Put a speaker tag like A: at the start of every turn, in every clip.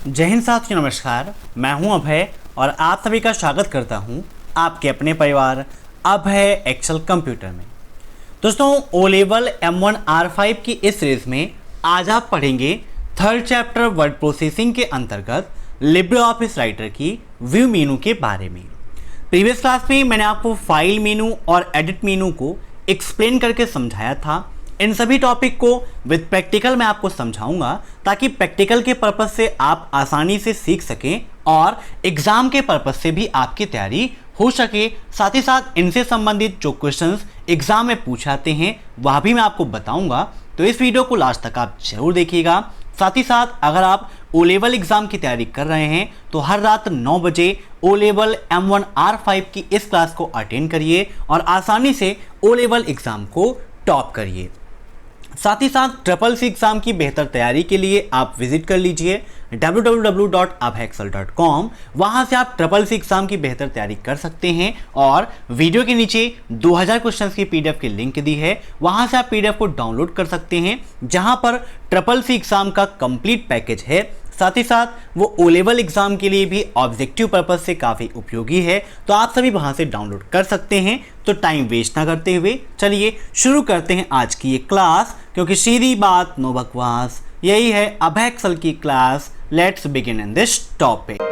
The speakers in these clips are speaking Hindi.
A: जय हिंद साथियों, नमस्कार। मैं हूं अभय और आप सभी का स्वागत करता हूं आपके अपने परिवार अभय एक्सेल कंप्यूटर में। दोस्तों, ओ लेवल M1 R5 की इस सीरीज में आज आप पढ़ेंगे थर्ड चैप्टर वर्ड प्रोसेसिंग के अंतर्गत लिब्रे ऑफिस राइटर की व्यू मेनू के बारे में। प्रीवियस क्लास में मैंने आपको फाइल मेनू और एडिट मेनू को एक्सप्लेन करके समझाया था। इन सभी टॉपिक को विद प्रैक्टिकल मैं आपको समझाऊंगा ताकि प्रैक्टिकल के पर्पस से आप आसानी से सीख सकें और एग्जाम के पर्पस से भी आपकी तैयारी हो सके। साथ ही साथ इनसे संबंधित जो क्वेश्चंस एग्जाम में पूछाते हैं वह भी मैं आपको बताऊंगा, तो इस वीडियो को लास्ट तक आप जरूर देखिएगा। साथ ही साथ अगर आप ओ लेवल एग्जाम की तैयारी कर रहे हैं तो हर रात 9 बजे ओ लेवल M1 R5 की इस क्लास को अटेंड करिए और आसानी से ओ लेवल एग्जाम को टॉप करिए। साथ ही साथ ट्रिपल सी एग्जाम की बेहतर तैयारी के लिए आप विजिट कर लीजिए www.abhexcel.com। वहां से आप ट्रिपल सी एग्जाम की बेहतर तैयारी कर सकते हैं और वीडियो के नीचे 2000 क्वेश्चंस की पीडीएफ की लिंक दी है, वहां से आप पीडीएफ को डाउनलोड कर सकते हैं जहां पर ट्रिपल सी एग्जाम का कंप्लीट पैकेज है। साथ ही साथ वो ओ लेवल एग्जाम के लिए भी ऑब्जेक्टिव पर्पस से काफ़ी उपयोगी है, तो आप सभी वहां से डाउनलोड कर सकते हैं। तो टाइम वेस्ट ना करते हुए चलिए शुरू करते हैं आज की ये क्लास, क्योंकि सीधी बात नो बकवास, यही है अभय एक्सेल की class. Let's begin in this topic.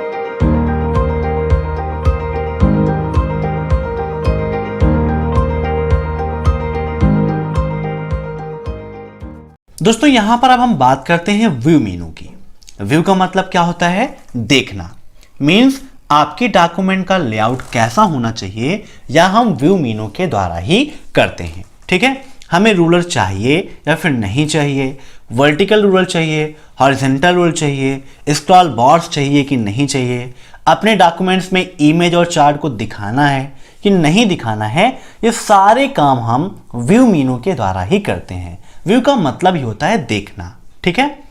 A: दोस्तों, यहां पर अब हम बात करते हैं व्यू मेनू की। व्यू का मतलब क्या होता है? देखना। मीन्स आपके डॉक्यूमेंट का लेआउट कैसा होना चाहिए या हम व्यू मेनू के द्वारा ही करते हैं। ठीक है, हमें रूलर चाहिए या फिर नहीं चाहिए, वर्टिकल रूलर चाहिए, हॉरिजॉन्टल रूलर चाहिए, स्क्रॉल बॉर्स चाहिए कि नहीं चाहिए, अपने डॉक्यूमेंट्स में इमेज और चार्ट को दिखाना है कि नहीं दिखाना है, ये सारे काम हम व्यू मेनू के द्वारा ही करते हैं। व्यू का मतलब ही होता है देखना। ठीक है,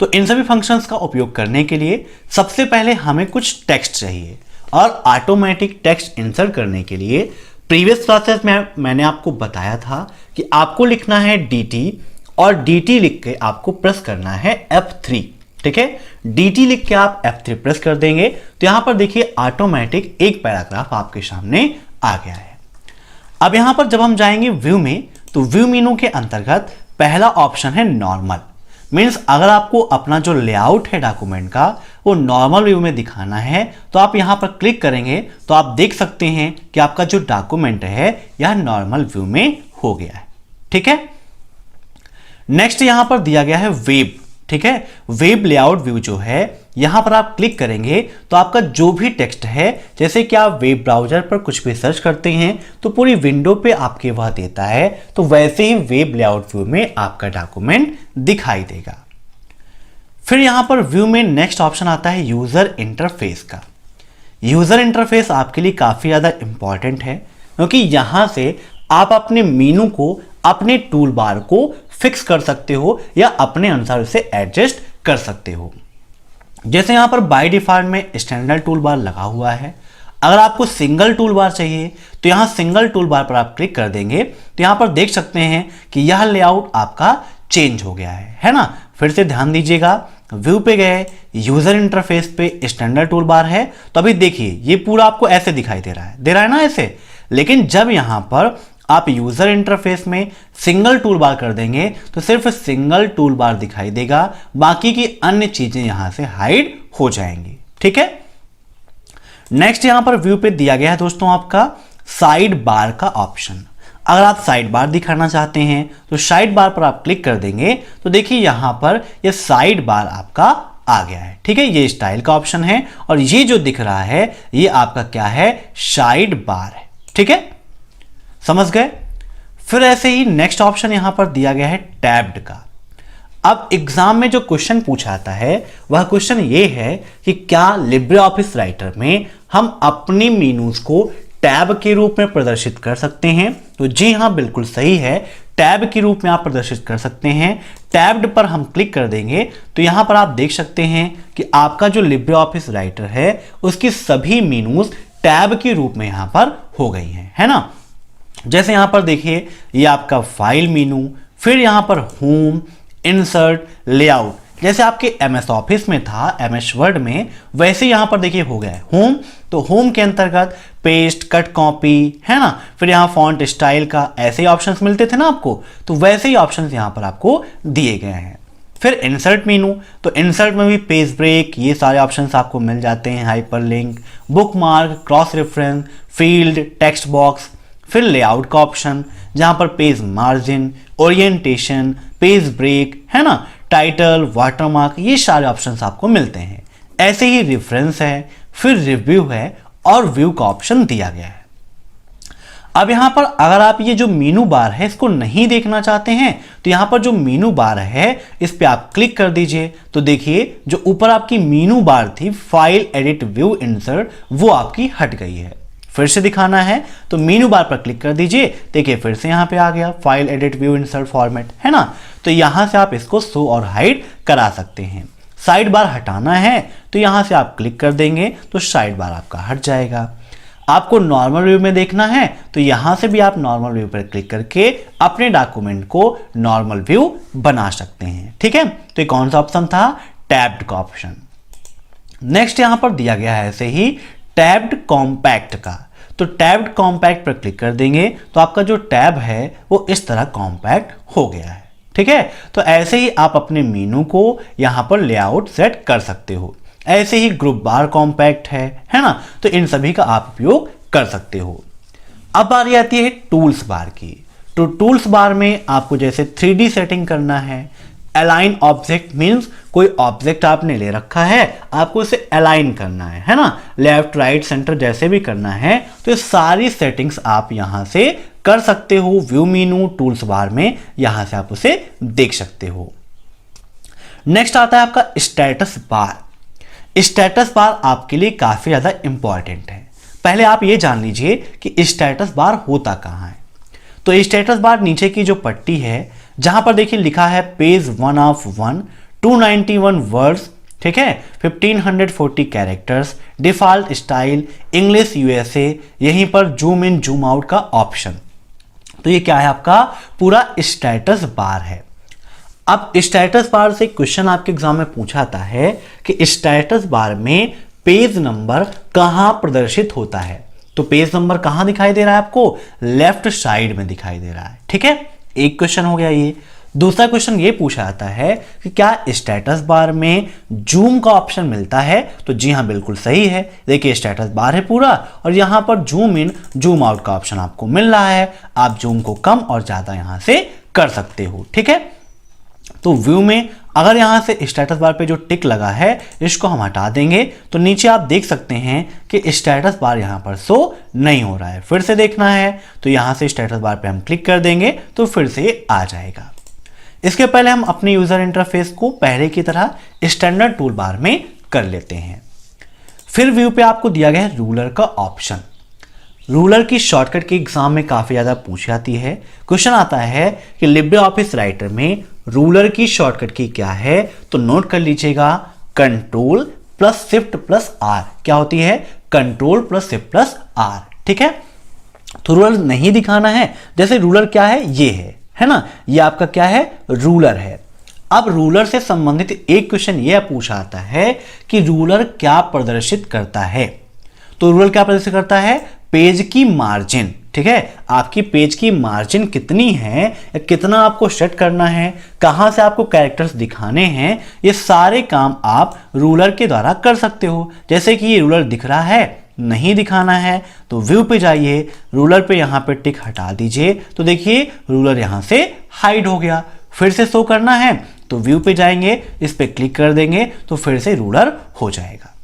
A: तो इन सभी फंक्शंस का उपयोग करने के लिए सबसे पहले हमें कुछ टेक्स्ट चाहिए और ऑटोमेटिक टेक्स्ट इंसर्ट करने के लिए प्रीवियस क्लासेस में मैंने आपको बताया था कि आपको लिखना है DT और DT लिख के आपको प्रेस करना है F3। ठीक है, DT लिख के आप F3 प्रेस कर देंगे तो यहां पर देखिए ऑटोमेटिक एक पैराग्राफ आपके सामने आ गया है। अब यहां पर जब हम जाएंगे व्यू में, तो व्यू मेनू के अंतर्गत पहला ऑप्शन है नॉर्मल। मीन्स अगर आपको अपना जो लेआउट है डॉक्यूमेंट का वो नॉर्मल व्यू में दिखाना है तो आप यहां पर क्लिक करेंगे तो आप देख सकते हैं कि आपका जो डॉक्यूमेंट है यह नॉर्मल व्यू में हो गया है। ठीक है, नेक्स्ट यहां पर दिया गया है वेब। ठीक है, वेब लेआउट व्यू जो है यहां पर आप क्लिक करेंगे तो आपका जो भी टेक्स्ट है, जैसे कि आप वेब ब्राउजर पर कुछ भी सर्च करते हैं तो पूरी विंडो पे आपके वह देता है, तो वैसे ही वेब लेआउट व्यू में आपका डॉक्यूमेंट दिखाई देगा। फिर यहां पर व्यू में नेक्स्ट ऑप्शन आता है यूजर इंटरफेस का। यूजर इंटरफेस आपके लिए काफी ज्यादा इंपॉर्टेंट है, क्योंकि यहां से आप अपने मेनू को, अपने टूल बार को फिक्स कर सकते हो या अपने अनुसार उसे एडजस्ट कर सकते हो। जैसे यहां पर बाय डिफॉल्ट में स्टैंडर्ड टूल बार लगा हुआ है। अगर आपको सिंगल टूल बार चाहिए तो यहां सिंगल टूल बार पर आप क्लिक कर देंगे तो यहां पर देख सकते हैं कि यह लेआउट आपका चेंज हो गया है ना। फिर से ध्यान दीजिएगा, व्यू पे गए, यूजर इंटरफेस पे स्टैंडर्ड टूल बार है, तो अभी देखिए ये पूरा आपको ऐसे दिखाई दे रहा है ना ऐसे। लेकिन जब यहां पर आप यूजर इंटरफेस में सिंगल टूल बार कर देंगे तो सिर्फ सिंगल टूल बार दिखाई देगा, बाकी की अन्य चीजें यहां से हाइड हो जाएंगी। ठीक है, नेक्स्ट यहां पर व्यू पे दिया गया है दोस्तों आपका साइड बार का ऑप्शन। अगर आप साइड बार दिखाना चाहते हैं तो साइड बार पर आप क्लिक कर देंगे तो देखिए यहां पर यह साइड बार आपका आ गया है। ठीक है, ये स्टाइल का ऑप्शन है और ये जो दिख रहा है ये आपका क्या है? साइड बार है। ठीक है, समझ गए। फिर ऐसे ही नेक्स्ट ऑप्शन यहां पर दिया गया है टैब्ड का। अब एग्जाम में जो क्वेश्चन पूछा जाता है वह क्वेश्चन ये है कि क्या लिब्रे ऑफिस राइटर में हम अपनी मेनूज को टैब के रूप में प्रदर्शित कर सकते हैं? तो जी हां, बिल्कुल सही है, टैब के रूप में आप प्रदर्शित कर सकते हैं। टैब्ड पर हम क्लिक कर देंगे तो यहां पर आप देख सकते हैं कि आपका जो लिब्रे ऑफिस राइटर है उसकी सभी मेनूज टैब के रूप में यहां पर हो गई हैं, है ना। जैसे यहां पर देखिए ये आपका फाइल मेनू, फिर यहां पर होम, इंसर्ट, लेआउट, जैसे आपके MS ऑफिस में था, MS वर्ड में, वैसे यहाँ पर देखिए हो गया है होम। तो होम के अंतर्गत पेस्ट, कट, कॉपी, है ना, फिर यहाँ फॉन्ट स्टाइल का ऐसे ही ऑप्शंस मिलते थे ना आपको, तो वैसे ही ऑप्शंस यहाँ पर आपको दिए गए हैं। फिर इंसर्ट मेनू, तो इंसर्ट में भी पेज ब्रेक, ये सारे ऑप्शंस आपको मिल जाते हैं, hyperlink, bookmark, cross reference, field, text box. फिर लेआउट का ऑप्शन जहां पर page margin, orientation, page break, है ना, टाइटल, वाटरमार्क, ये सारे ऑप्शंस आपको मिलते हैं। ऐसे ही रेफरेंस है, फिर रिव्यू है और व्यू का ऑप्शन दिया गया है। अब यहां पर अगर आप ये जो मेनू बार है इसको नहीं देखना चाहते हैं तो यहां पर जो मेनू बार है इस पे आप क्लिक कर दीजिए। तो देखिए जो ऊपर आपकी मेनू बार थी, फाइल, एडिट, व्यू, इंसर्ट, वो आपकी हट गई है। फिर से दिखाना है तो मेनू बार पर क्लिक कर दीजिए। देखिए फिर से यहाँ पे आ गया file, edit, view, insert, format, है ना। तो यहां से आप इसको शो और हाइड करा सकते हैं। साइड बार हटाना है तो यहां से आप क्लिक कर देंगे तो साइड बार आपका हट जाएगा। आपको नॉर्मल व्यू में देखना है तो यहां से भी आप नॉर्मल व्यू पर क्लिक करके अपने डॉक्यूमेंट को नॉर्मल व्यू बना सकते हैं। ठीक है, तो ये कौन सा ऑप्शन था? टैब्ड का ऑप्शन। नेक्स्ट यहां पर दिया गया है ऐसे ही टैब्ड कॉम्पैक्ट का। तो टैब्ड कॉम्पैक्ट पर क्लिक कर देंगे तो आपका जो टैब है वो इस तरह कॉम्पैक्ट हो गया है। ठीक है, तो ऐसे ही आप अपने मेनू को यहां पर लेआउट सेट कर सकते हो। ऐसे ही ग्रुप बार कॉम्पैक्ट है ना, तो इन सभी का आप उपयोग कर सकते हो। अब बारी आती है टूल्स बार की। तो टूल्स बार में आपको जैसे 3D सेटिंग करना है, अलाइन ऑब्जेक्ट मींस कोई ऑब्जेक्ट आपने ले रखा है, आपको इसे अलाइन करना है ना, लेफ्ट, राइट, सेंटर जैसे भी करना है, तो ये सारी सेटिंग्स आप यहां से कर सकते हो। व्यू मेनू टूल्स बार में यहां से आप उसे देख सकते हो। नेक्स्ट आता है आपका स्टेटस बार। स्टेटस बार आपके लिए काफी ज्यादा इंपॉर्टेंट है। पहले आप ये जान लीजिए कि स्टेटस बार होता कहां है। तो स्टेटस बार नीचे की जो पट्टी है जहां पर देखिए लिखा है पेज 1 ऑफ 1, 291 वर्ड्स, ठीक है, 1540 characters, default style, English USA, यहीं पर जूम इन जूम आउट का ऑप्शन। तो ये क्या है? आपका पूरा स्टेटस बार है। अब स्टेटस बार से क्वेश्चन आपके एग्जाम में पूछा जाता है कि स्टेटस बार में पेज नंबर कहां प्रदर्शित होता है। तो पेज नंबर कहां दिखाई दे रहा है आपको? लेफ्ट साइड में दिखाई दे रहा है। ठीक है, एक क्वेश्चन हो गया ये। दूसरा क्वेश्चन ये पूछा जाता है कि क्या स्टेटस बार में जूम का ऑप्शन मिलता है? तो जी हाँ, बिल्कुल सही है। देखिए स्टेटस बार है पूरा और यहां पर जूम इन जूम आउट का ऑप्शन आपको मिल रहा है। आप जूम को कम और ज्यादा यहां से कर सकते हो। ठीक है, तो व्यू में अगर यहां से स्टेटस बार पे जो टिक लगा है इसको हम हटा देंगे तो नीचे आप देख सकते हैं कि स्टेटस बार यहां पर शो नहीं हो रहा है। फिर से देखना है तो यहां से स्टेटस बार पे हम क्लिक कर देंगे तो फिर से आ जाएगा। इसके पहले हम अपने यूजर इंटरफेस को पहले की तरह स्टैंडर्ड टूल बार में कर लेते हैं। फिर व्यू पे आपको दिया गया है रूलर का ऑप्शन। रूलर की शॉर्टकट की एग्जाम में काफी ज्यादा पूछी जाती है। क्वेश्चन आता है कि लिब्रे ऑफिस राइटर में रूलर की शॉर्टकट की क्या है? तो नोट कर लीजिएगा, control plus shift plus R. क्या होती है? Control plus shift plus R. ठीक है, तो रूलर नहीं दिखाना है। जैसे रूलर क्या है? ये है ना, ये आपका क्या है? रूलर है। अब रूलर से संबंधित एक क्वेश्चन यह पूछा आता है कि रूलर क्या प्रदर्शित करता है। तो रूलर क्या प्रदर्शित करता है? पेज की मार्जिन। ठीक है, आपकी पेज की मार्जिन कितनी है या कितना आपको सेट करना है, कहां से आपको कैरेक्टर्स दिखाने हैं, ये सारे काम आप रूलर के द्वारा कर सकते हो। जैसे कि ये रूलर दिख रहा है, नहीं दिखाना है तो व्यू पे जाइए, रूलर पे यहां पे टिक हटा दीजिए तो देखिए रूलर यहां से हाइड हो गया। फिर से शो करना है तो व्यू पे जाएंगे, इस पे क्लिक कर देंगे तो फिर से रूलर हो जाएगा।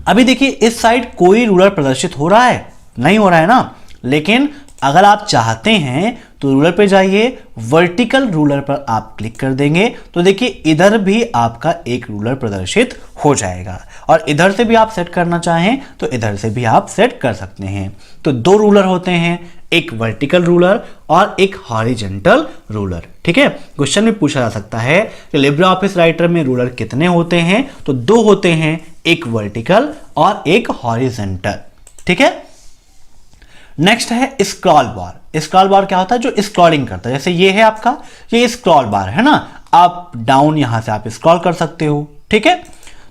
A: अभी देखिए इस साइड कोई रूलर प्रदर्शित हो रहा है? नहीं हो रहा है ना। लेकिन अगर आप चाहते हैं तो रूलर पे जाइए, वर्टिकल रूलर पर आप क्लिक कर देंगे तो देखिए इधर भी आपका एक रूलर प्रदर्शित हो जाएगा। और इधर से भी आप सेट करना चाहें तो इधर से भी आप सेट कर सकते हैं। तो दो रूलर होते हैं, एक वर्टिकल रूलर और एक हॉरिजॉन्टल रूलर। ठीक है, क्वेश्चन में पूछा जा सकता है कि लिब्रे ऑफिस राइटर में रूलर कितने होते हैं? तो दो होते हैं, एक वर्टिकल और एक हॉरिजॉन्टल। ठीक है, नेक्स्ट है स्क्रॉल बार। स्क्रॉल बार क्या होता है? जो स्क्रॉलिंग करता है। जैसे ये है आपका, ये स्क्रॉल बार है ना। अप डाउन यहां से आप स्क्रॉल कर सकते हो। ठीक है,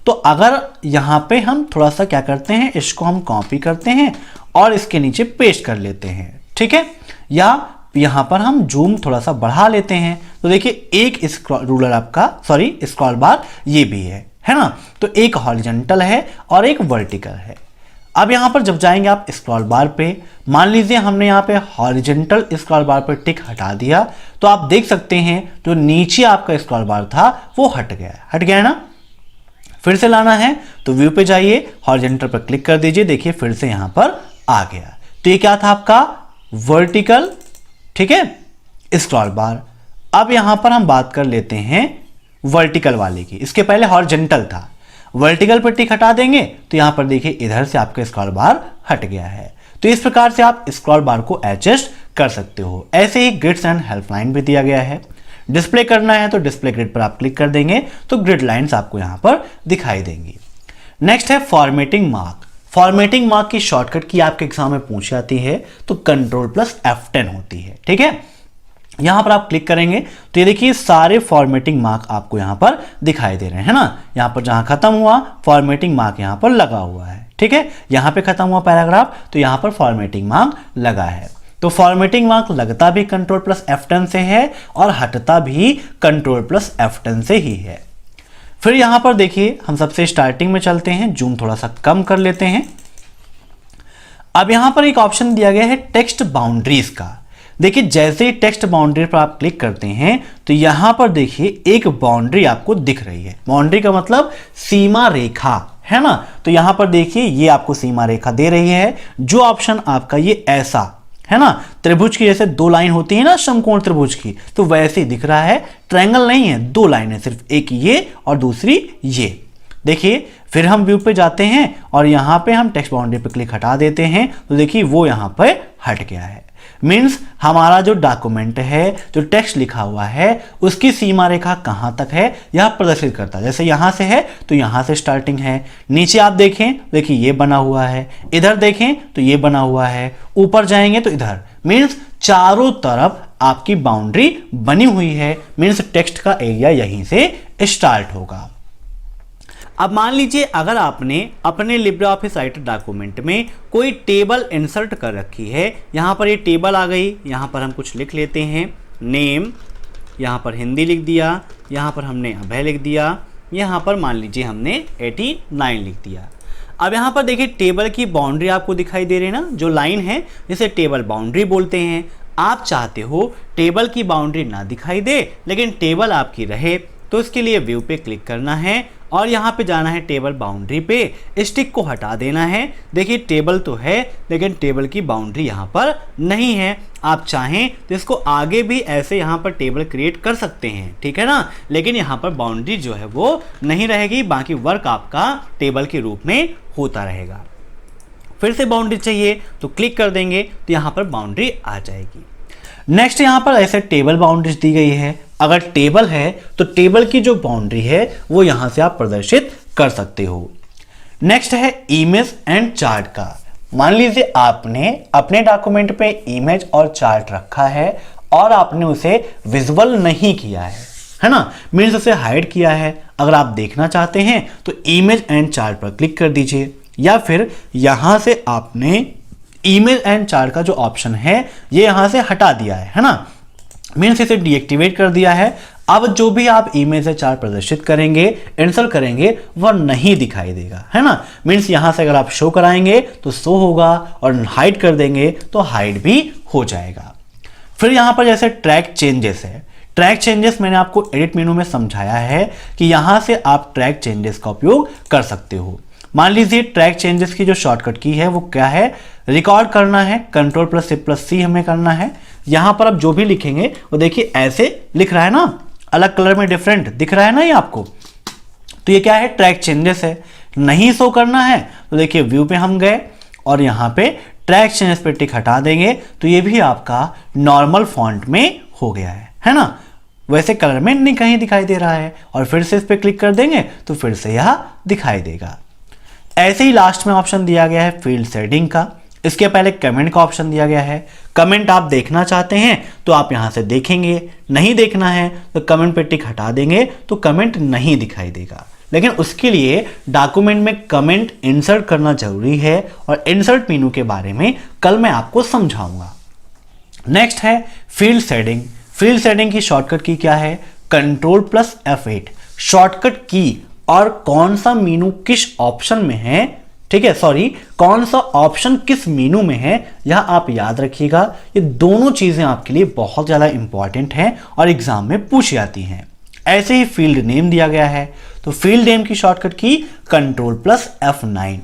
A: तो अगर यहां पे हम थोड़ा सा क्या करते हैं, इसको हम कॉपी करते हैं और इसके नीचे पेस्ट कर लेते हैं। ठीक है, या यहां पर हम जूम थोड़ा सा बढ़ा लेते हैं, तो देखिए एक रूलर आपका स्क्रॉल बार ये भी है ना। तो एक हॉरिजॉन्टल है और एक वर्टिकल है। अब यहां पर जब जाएंगे आप स्क्रॉल बार पे, मान लीजिए हमने यहां पे हॉरिजॉन्टल स्क्रॉल बार पे टिक हटा दिया, तो आप देख सकते हैं जो नीचे आपका स्क्रॉल बार था वो हट गया है ना। फिर से लाना है तो व्यू पे जाइए, हॉरिजॉन्टल पर क्लिक कर दीजिए, देखिए फिर से यहां पर आ गया। तो ये क्या था आपका वर्टिकल, ठीक है, स्क्रॉल बार। अब यहां पर हम बात कर लेते हैं वर्टिकल वाले की, इसके पहले हॉरिजॉन्टल था। वर्टिकल पर टिक हटा देंगे तो यहां पर देखिए इधर से आपका स्क्रॉल बार हट गया है। तो इस प्रकार से आप स्क्रॉल बार को एडजस्ट कर सकते हो। ऐसे ही ग्रिड्स एंड हेल्पलाइन भी दिया गया है। डिस्प्ले करना है तो डिस्प्ले ग्रिड पर आप क्लिक कर देंगे तो ग्रिड लाइंस आपको यहां पर दिखाई देंगी। नेक्स्ट है फॉर्मेटिंग मार्क। फॉर्मेटिंग मार्क की शॉर्टकट की आपके एग्जाम में पूछ जाती है तो Ctrl+F10 होती है। ठीक है, यहां पर आप क्लिक करेंगे तो ये देखिए सारे फॉर्मेटिंग मार्क आपको यहां पर दिखाई दे रहे हैं ना। यहां पर जहां खत्म हुआ फॉर्मेटिंग मार्क यहां पर लगा हुआ है। ठीक है, यहां पे खत्म हुआ पैराग्राफ तो यहां पर फॉर्मेटिंग मार्क लगा है। तो फॉर्मेटिंग मार्क लगता भी Ctrl+F10 से है और हटता भी Ctrl+F10 से ही है। फिर यहां पर देखिए हम सबसे स्टार्टिंग में चलते हैं, जूम थोड़ा सा कम कर लेते हैं। अब यहां पर एक ऑप्शन दिया गया है टेक्स्ट बाउंड्रीज का। देखिए जैसे ही टेक्स्ट बाउंड्री पर आप क्लिक करते हैं तो यहां पर देखिए एक बाउंड्री आपको दिख रही है। बाउंड्री का मतलब सीमा रेखा है ना। तो यहां पर देखिए ये आपको सीमा रेखा दे रही है। जो ऑप्शन आपका ये ऐसा है ना, त्रिभुज की जैसे दो लाइन होती है ना समकोण त्रिभुज की, तो वैसे ही दिख रहा है। ट्रायंगल नहीं है, दो लाइन है सिर्फ, एक ये और दूसरी ये। देखिए फिर हम व्यू पे जाते हैं और यहां पे हम टेक्स्ट बाउंड्री पे क्लिक हटा देते हैं तो देखिए वो यहां पे हट गया है। मीन्स हमारा जो डॉक्यूमेंट है, जो टेक्स्ट लिखा हुआ है, उसकी सीमा रेखा कहां तक है यह प्रदर्शित करता है। जैसे यहां से है तो यहां से स्टार्टिंग है, नीचे आप देखें देखिए ये बना हुआ है, इधर देखें तो ये बना हुआ है, ऊपर जाएंगे तो इधर। मीन्स चारों तरफ आपकी बाउंड्री बनी हुई है। मीन्स टेक्स्ट का एरिया यहीं से स्टार्ट होगा। अब मान लीजिए अगर आपने अपने लिब्रियोफिस राइटर डॉक्यूमेंट में कोई टेबल इंसर्ट कर रखी है, यहाँ पर ये टेबल आ गई, यहाँ पर हम कुछ लिख लेते हैं, नेम, यहाँ पर हिंदी लिख दिया, यहाँ पर हमने अभय लिख दिया, यहाँ पर मान लीजिए हमने 89 लिख दिया। अब यहाँ पर देखिए टेबल की बाउंड्री आपको दिखाई दे रही है ना, जो लाइन है जिसे टेबल बाउंड्री बोलते हैं। आप चाहते हो टेबल की बाउंड्री ना दिखाई दे लेकिन टेबल आपकी रहे, तो इसके लिए व्यू पे क्लिक करना है और यहाँ पे जाना है टेबल बाउंड्री पे, स्टिक को हटा देना है। देखिए टेबल तो है लेकिन टेबल की बाउंड्री यहाँ पर नहीं है। आप चाहें तो इसको आगे भी ऐसे यहाँ पर टेबल क्रिएट कर सकते हैं, ठीक है ना, लेकिन यहाँ पर बाउंड्री जो है वो नहीं रहेगी, बाकी वर्क आपका टेबल के रूप में होता रहेगा। फिर से बाउंड्री चाहिए तो क्लिक कर देंगे तो यहाँ पर बाउंड्री आ जाएगी। नेक्स्ट यहाँ पर ऐसे टेबल बाउंड्रीज दी गई है। अगर टेबल है तो टेबल की जो बाउंड्री है वो यहां से आप प्रदर्शित कर सकते हो। नेक्स्ट है इमेज एंड चार्ट का। मान लीजिए आपने अपने डॉक्यूमेंट पे इमेज और चार्ट रखा है और आपने उसे विजुअल नहीं किया है ना, मीन्स उसे हाइड किया है। अगर आप देखना चाहते हैं तो इमेज एंड चार्ट पर क्लिक कर दीजिए, या फिर यहां से आपने इमेज एंड चार्ट का जो ऑप्शन है ये यहां से हटा दिया है ना, मीन्स इसे डीएक्टिवेट कर दिया है। अब जो भी आप इमेज या चार्ट प्रदर्शित करेंगे, इंसर्ट करेंगे, वह नहीं दिखाई देगा, है ना। मीन्स यहां से अगर आप शो कराएंगे तो शो होगा और हाइड कर देंगे तो हाइड भी हो जाएगा। फिर यहां पर जैसे ट्रैक चेंजेस है, ट्रैक चेंजेस मैंने आपको एडिट मेनू में समझाया है कि यहां से आप ट्रैक चेंजेस का उपयोग कर सकते हो। मान लीजिए ट्रैक चेंजेस की जो शॉर्टकट की है वो क्या है, रिकॉर्ड करना है, Ctrl+C हमें करना है। यहां पर आप जो भी लिखेंगे वो देखिए ऐसे लिख रहा है ना, अलग कलर में डिफरेंट दिख रहा है ना ये आपको, तो ये क्या है, ट्रैक चेंजेस है। नहीं शो करना है तो देखिए व्यू पे हम गए और यहाँ पे ट्रैक चेंजेस पे टिक हटा देंगे तो ये भी आपका नॉर्मल फॉन्ट में हो गया है ना, वैसे कलर में नहीं कहीं दिखाई दे रहा है। और फिर से इस पे क्लिक कर देंगे तो फिर से यह दिखाई देगा। ऐसे ही लास्ट में ऑप्शन दिया गया है फील्ड शेडिंग का। इसके पहले कमेंट का ऑप्शन दिया गया है। कमेंट आप देखना चाहते हैं तो आप यहां से देखेंगे, नहीं देखना है तो कमेंट पे टिक हटा देंगे तो कमेंट नहीं दिखाई देगा। लेकिन उसके लिए डॉक्यूमेंट में कमेंट इंसर्ट करना जरूरी है और इंसर्ट मेनू के बारे में कल मैं आपको समझाऊंगा। नेक्स्ट है फील्ड सेटिंग। फील्ड सेटिंग की शॉर्टकट की क्या है? Ctrl+F8 शॉर्टकट की, और कौन सा मेनू किस ऑप्शन में है, ठीक है, सॉरी, कौन सा ऑप्शन किस मेनू में है, यह आप याद रखिएगा। ये दोनों चीजें आपके लिए बहुत ज्यादा इंपॉर्टेंट हैं और एग्जाम में पूछी जाती हैं। ऐसे ही फील्ड नेम दिया गया है, तो फील्ड नेम की शॉर्टकट की Ctrl+F9।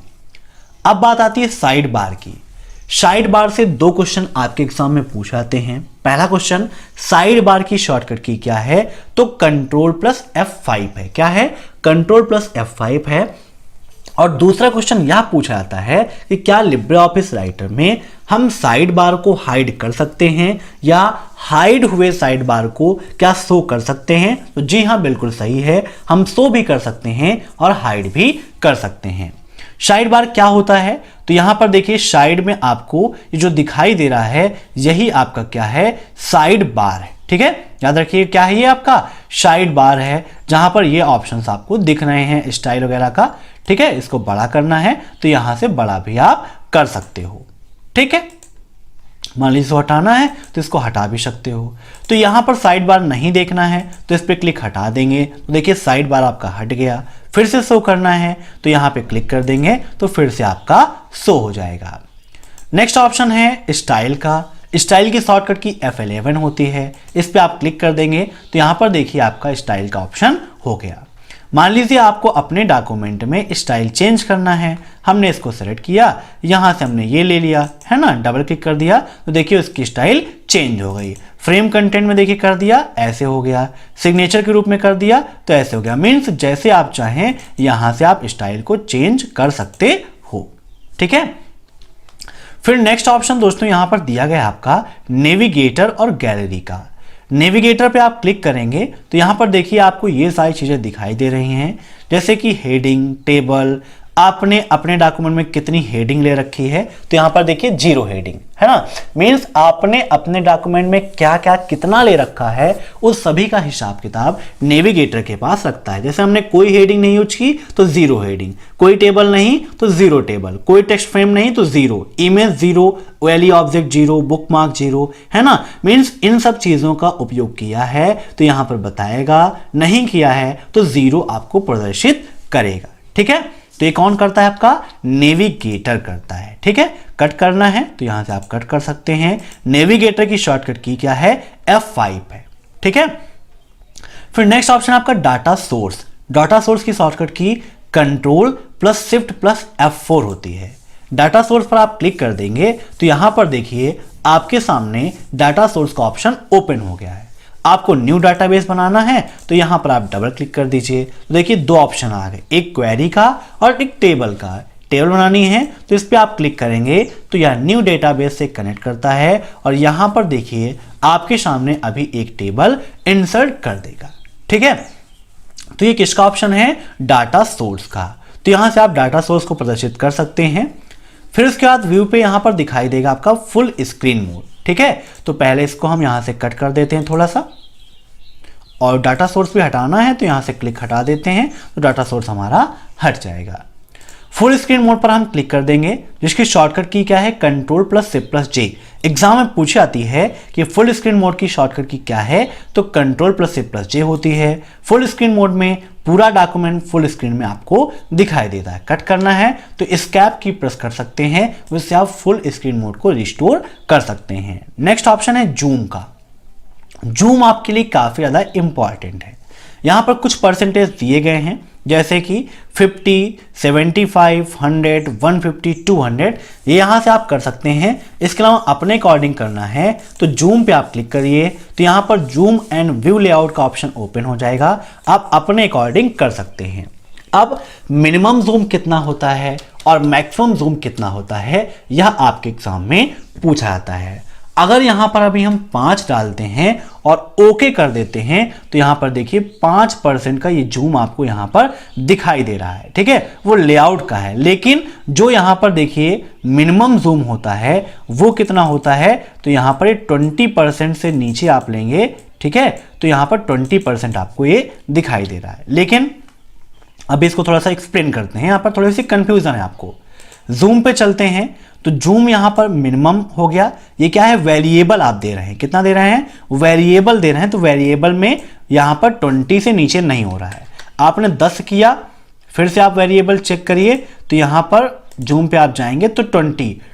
A: अब बात आती है साइड बार की। साइड बार से दो क्वेश्चन आपके एग्जाम में पूछे जाते हैं। पहला क्वेश्चन, साइड बार की शॉर्टकट की क्या है? तो Ctrl+F5 है। क्या है? Ctrl+F5 है। और दूसरा क्वेश्चन यह पूछा जाता है कि क्या लिब्रे ऑफिस राइटर में हम साइड बार को हाइड कर सकते हैं या हाइड हुए साइड बार को क्या शो कर सकते हैं? तो जी हाँ, बिल्कुल सही है, हम शो भी कर सकते हैं और हाइड भी कर सकते हैं। साइड बार क्या होता है? तो यहां पर देखिए साइड में आपको ये जो दिखाई दे रहा है यही आपका क्या है? साइड बार है। ठीक है, याद रखिए क्या है? ये आपका साइड बार है, जहां पर ये ऑप्शंस आपको दिख रहे हैं स्टाइल वगैरह का। ठीक है, इसको बड़ा करना है तो यहां से बड़ा भी आप कर सकते हो। ठीक है, मान लीजिए इसको हटाना है तो इसको हटा भी सकते हो। तो यहां पर साइड बार नहीं देखना है तो इस पर क्लिक हटा देंगे तो देखिए साइड बार आपका हट गया। फिर से शो करना है तो यहां पे क्लिक कर देंगे तो फिर से आपका शो हो जाएगा। नेक्स्ट ऑप्शन है स्टाइल का। स्टाइल की शॉर्टकट की F11 होती है। इस पे आप क्लिक कर देंगे तो यहां पर देखिए आपका स्टाइल का ऑप्शन हो गया। मान लीजिए आपको अपने डॉक्यूमेंट में स्टाइल चेंज करना है, हमने इसको सेलेक्ट किया, यहां से हमने ये ले लिया है ना, डबल क्लिक कर दिया तो देखिए उसकी स्टाइल चेंज हो गई। फ्रेम कंटेंट में देखिए कर दिया, ऐसे हो गया। सिग्नेचर के रूप में कर दिया तो ऐसे हो गया। मीन्स जैसे आप चाहें यहां से आप स्टाइल को चेंज कर सकते हो। ठीक है, फिर नेक्स्ट ऑप्शन दोस्तों यहां पर दिया गया आपका नेविगेटर और गैलरी का। नेविगेटर पे आप क्लिक करेंगे तो यहां पर देखिए आपको ये सारी चीजें दिखाई दे रही हैं, जैसे कि हेडिंग, टेबल, आपने अपने डॉक्यूमेंट में कितनी हेडिंग ले रखी है। तो यहां पर देखिए 0 हेडिंग है ना, मींस आपने अपने डॉक्यूमेंट में क्या क्या कितना ले रखा है उस सभी का हिसाब किताब नेविगेटर के पास रखता है। जैसे हमने कोई हेडिंग नहीं यूज की तो 0 हेडिंग, कोई टेबल नहीं तो 0 टेबल, कोई टेक्स्ट फ्रेम नहीं तो 0, इमेज 0, ओएलई ऑब्जेक्ट 0, बुकमार्क 0, है ना। मींस इन सब चीजों का उपयोग किया है तो यहां पर बताएगा, नहीं किया है तो 0 आपको प्रदर्शित करेगा। ठीक है, तो ये कौन करता है? आपका नेविगेटर करता है। ठीक है, कट करना है तो यहां से आप कट कर सकते हैं। नेविगेटर की शॉर्टकट की क्या है? F5 है। ठीक है, फिर नेक्स्ट ऑप्शन आपका डाटा सोर्स। डाटा सोर्स की शॉर्टकट की Ctrl+Shift+F4 होती है। डाटा सोर्स पर आप क्लिक कर देंगे तो यहां पर देखिए आपके सामने डाटा सोर्स का ऑप्शन ओपन हो गया है। आपको न्यू डाटाबेस बनाना है तो यहां पर आप डबल क्लिक कर दीजिए तो देखिए दो ऑप्शन आ गए, एक क्वेरी का और एक टेबल का। टेबल बनानी है तो इस पर आप क्लिक करेंगे तो यह न्यू डेटाबेस से कनेक्ट करता है और यहां पर देखिए आपके सामने अभी एक टेबल इंसर्ट कर देगा। ठीक है, तो ये किसका ऑप्शन है? डाटा सोर्स का। तो यहां से आप डाटा सोर्स को प्रदर्शित कर सकते हैं। फिर उसके बाद व्यू पे यहां पर दिखाई देगा आपका फुल स्क्रीन मोड। ठीक है, तो पहले इसको हम यहां से कट कर देते हैं थोड़ा सा, और डाटा सोर्स भी हटाना है तो यहां से क्लिक हटा देते हैं तो डाटा सोर्स हमारा हट जाएगा। फुल स्क्रीन मोड पर हम क्लिक कर देंगे, जिसकी शॉर्टकट की क्या है? Ctrl+Shift+J। एग्जाम में पूछी आती है कि फुल स्क्रीन मोड की शॉर्टकट की क्या है, तो Ctrl+Shift+J होती है। फुल स्क्रीन मोड में पूरा डॉक्यूमेंट फुल स्क्रीन में आपको दिखाई देता है। कट करना है तो एस्केप की प्रेस कर सकते हैं, उससे आप फुल स्क्रीन मोड को रिस्टोर कर सकते हैं। नेक्स्ट ऑप्शन है जूम का। जूम आपके लिए काफी ज्यादा इंपॉर्टेंट है। यहां पर कुछ परसेंटेज दिए गए हैं, जैसे कि 50, 75, 100, 150, 200, ये यहां से आप कर सकते हैं। इसके अलावा अपने अकॉर्डिंग करना है तो जूम पे आप क्लिक करिए तो यहां पर जूम एंड व्यू लेआउट का ऑप्शन ओपन हो जाएगा। आप अपने अकॉर्डिंग कर सकते हैं। अब मिनिमम जूम कितना होता है और मैक्सिमम जूम कितना होता है, यह आपके एग्जाम में पूछा जाता है। अगर यहां पर अभी हम 5 डालते हैं और ओके कर देते हैं तो यहां पर देखिए 5% का ये जूम आपको यहां पर दिखाई दे रहा है, ठीक है, वो लेआउट का है। लेकिन जो यहां पर देखिए मिनिमम जूम होता है वो कितना होता है, तो यहां पर 20% से नीचे आप लेंगे, ठीक है, तो यहां पर 20% आपको ये दिखाई दे रहा है। लेकिन अभी इसको थोड़ा सा एक्सप्लेन करते हैं, यहां पर थोड़ी सी कंफ्यूजन है आपको। जूम पे चलते हैं तो जूम यहां पर मिनिमम हो गया, ये क्या है, वेरिएबल आप दे रहे हैं, कितना दे रहे हैं, वेरिएबल दे रहे हैं, तो वेरिएबल में यहां पर 20 से नीचे नहीं हो रहा है। आपने 10 किया, फिर से आप वेरिएबल चेक करिए तो यहां पर जूम पे आप जाएंगे तो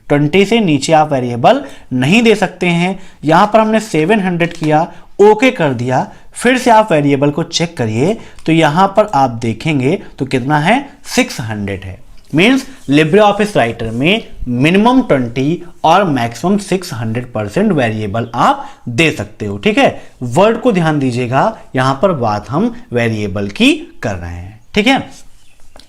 A: 20 से नीचे आप वेरिएबल नहीं दे सकते हैं। यहां पर हमने 700 किया, ओके कर दिया, फिर से आप वेरिएबल को चेक करिए तो यहां पर आप देखेंगे तो कितना है, 600 है। मीन्स लिब्रे ऑफिस राइटर में मिनिमम 20 और मैक्सिमम 600% वेरिएबल आप दे सकते हो, ठीक है। वर्ड को ध्यान दीजिएगा, यहां पर बात हम वेरिएबल की कर रहे हैं, ठीक है।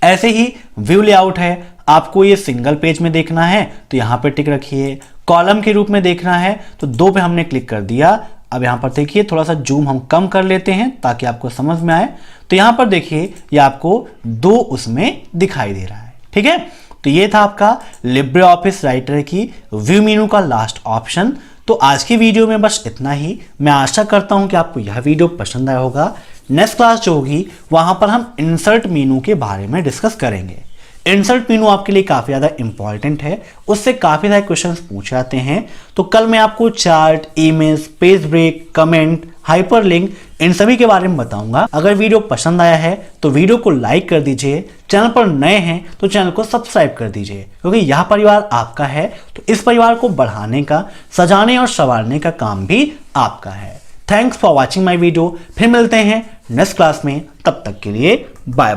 A: ऐसे ही व्यू लेआउट है, आपको ये सिंगल पेज में देखना है तो यहां पर टिक रखिए, कॉलम के रूप में देखना है तो 2 पे हमने क्लिक कर दिया। अब यहां पर देखिए थोड़ा सा जूम हम कम कर लेते हैं ताकि आपको समझ में आए, तो यहां पर देखिए ये आपको 2 उसमें दिखाई दे रहा है, ठीक है। तो ये था आपका लिब्रे ऑफिस राइटर की व्यू मेनू का लास्ट ऑप्शन। तो आज की वीडियो में बस इतना ही। मैं आशा करता हूं कि आपको यह वीडियो पसंद आया होगा। नेक्स्ट क्लास जो होगी वहां पर हम इंसर्ट मेनू के बारे में डिस्कस करेंगे। इंसर्ट मेनू आपके लिए काफी ज्यादा इंपॉर्टेंट है, उससे काफी सारे क्वेश्चंस पूछे जाते हैं। तो कल मैं आपको chart, image, page break, comment, hyperlink इन सभी के बारे में बताऊंगा। अगर वीडियो पसंद आया है तो वीडियो को लाइक कर दीजिए, चैनल पर नए हैं तो चैनल को सब्सक्राइब कर दीजिए, क्योंकि यह परिवार आपका है तो इस परिवार को बढ़ाने का, सजाने और संवारने का काम भी आपका है। Thanks for watching my video. फिर मिलते हैं नेक्स्ट क्लास में, तब तक के लिए बाय।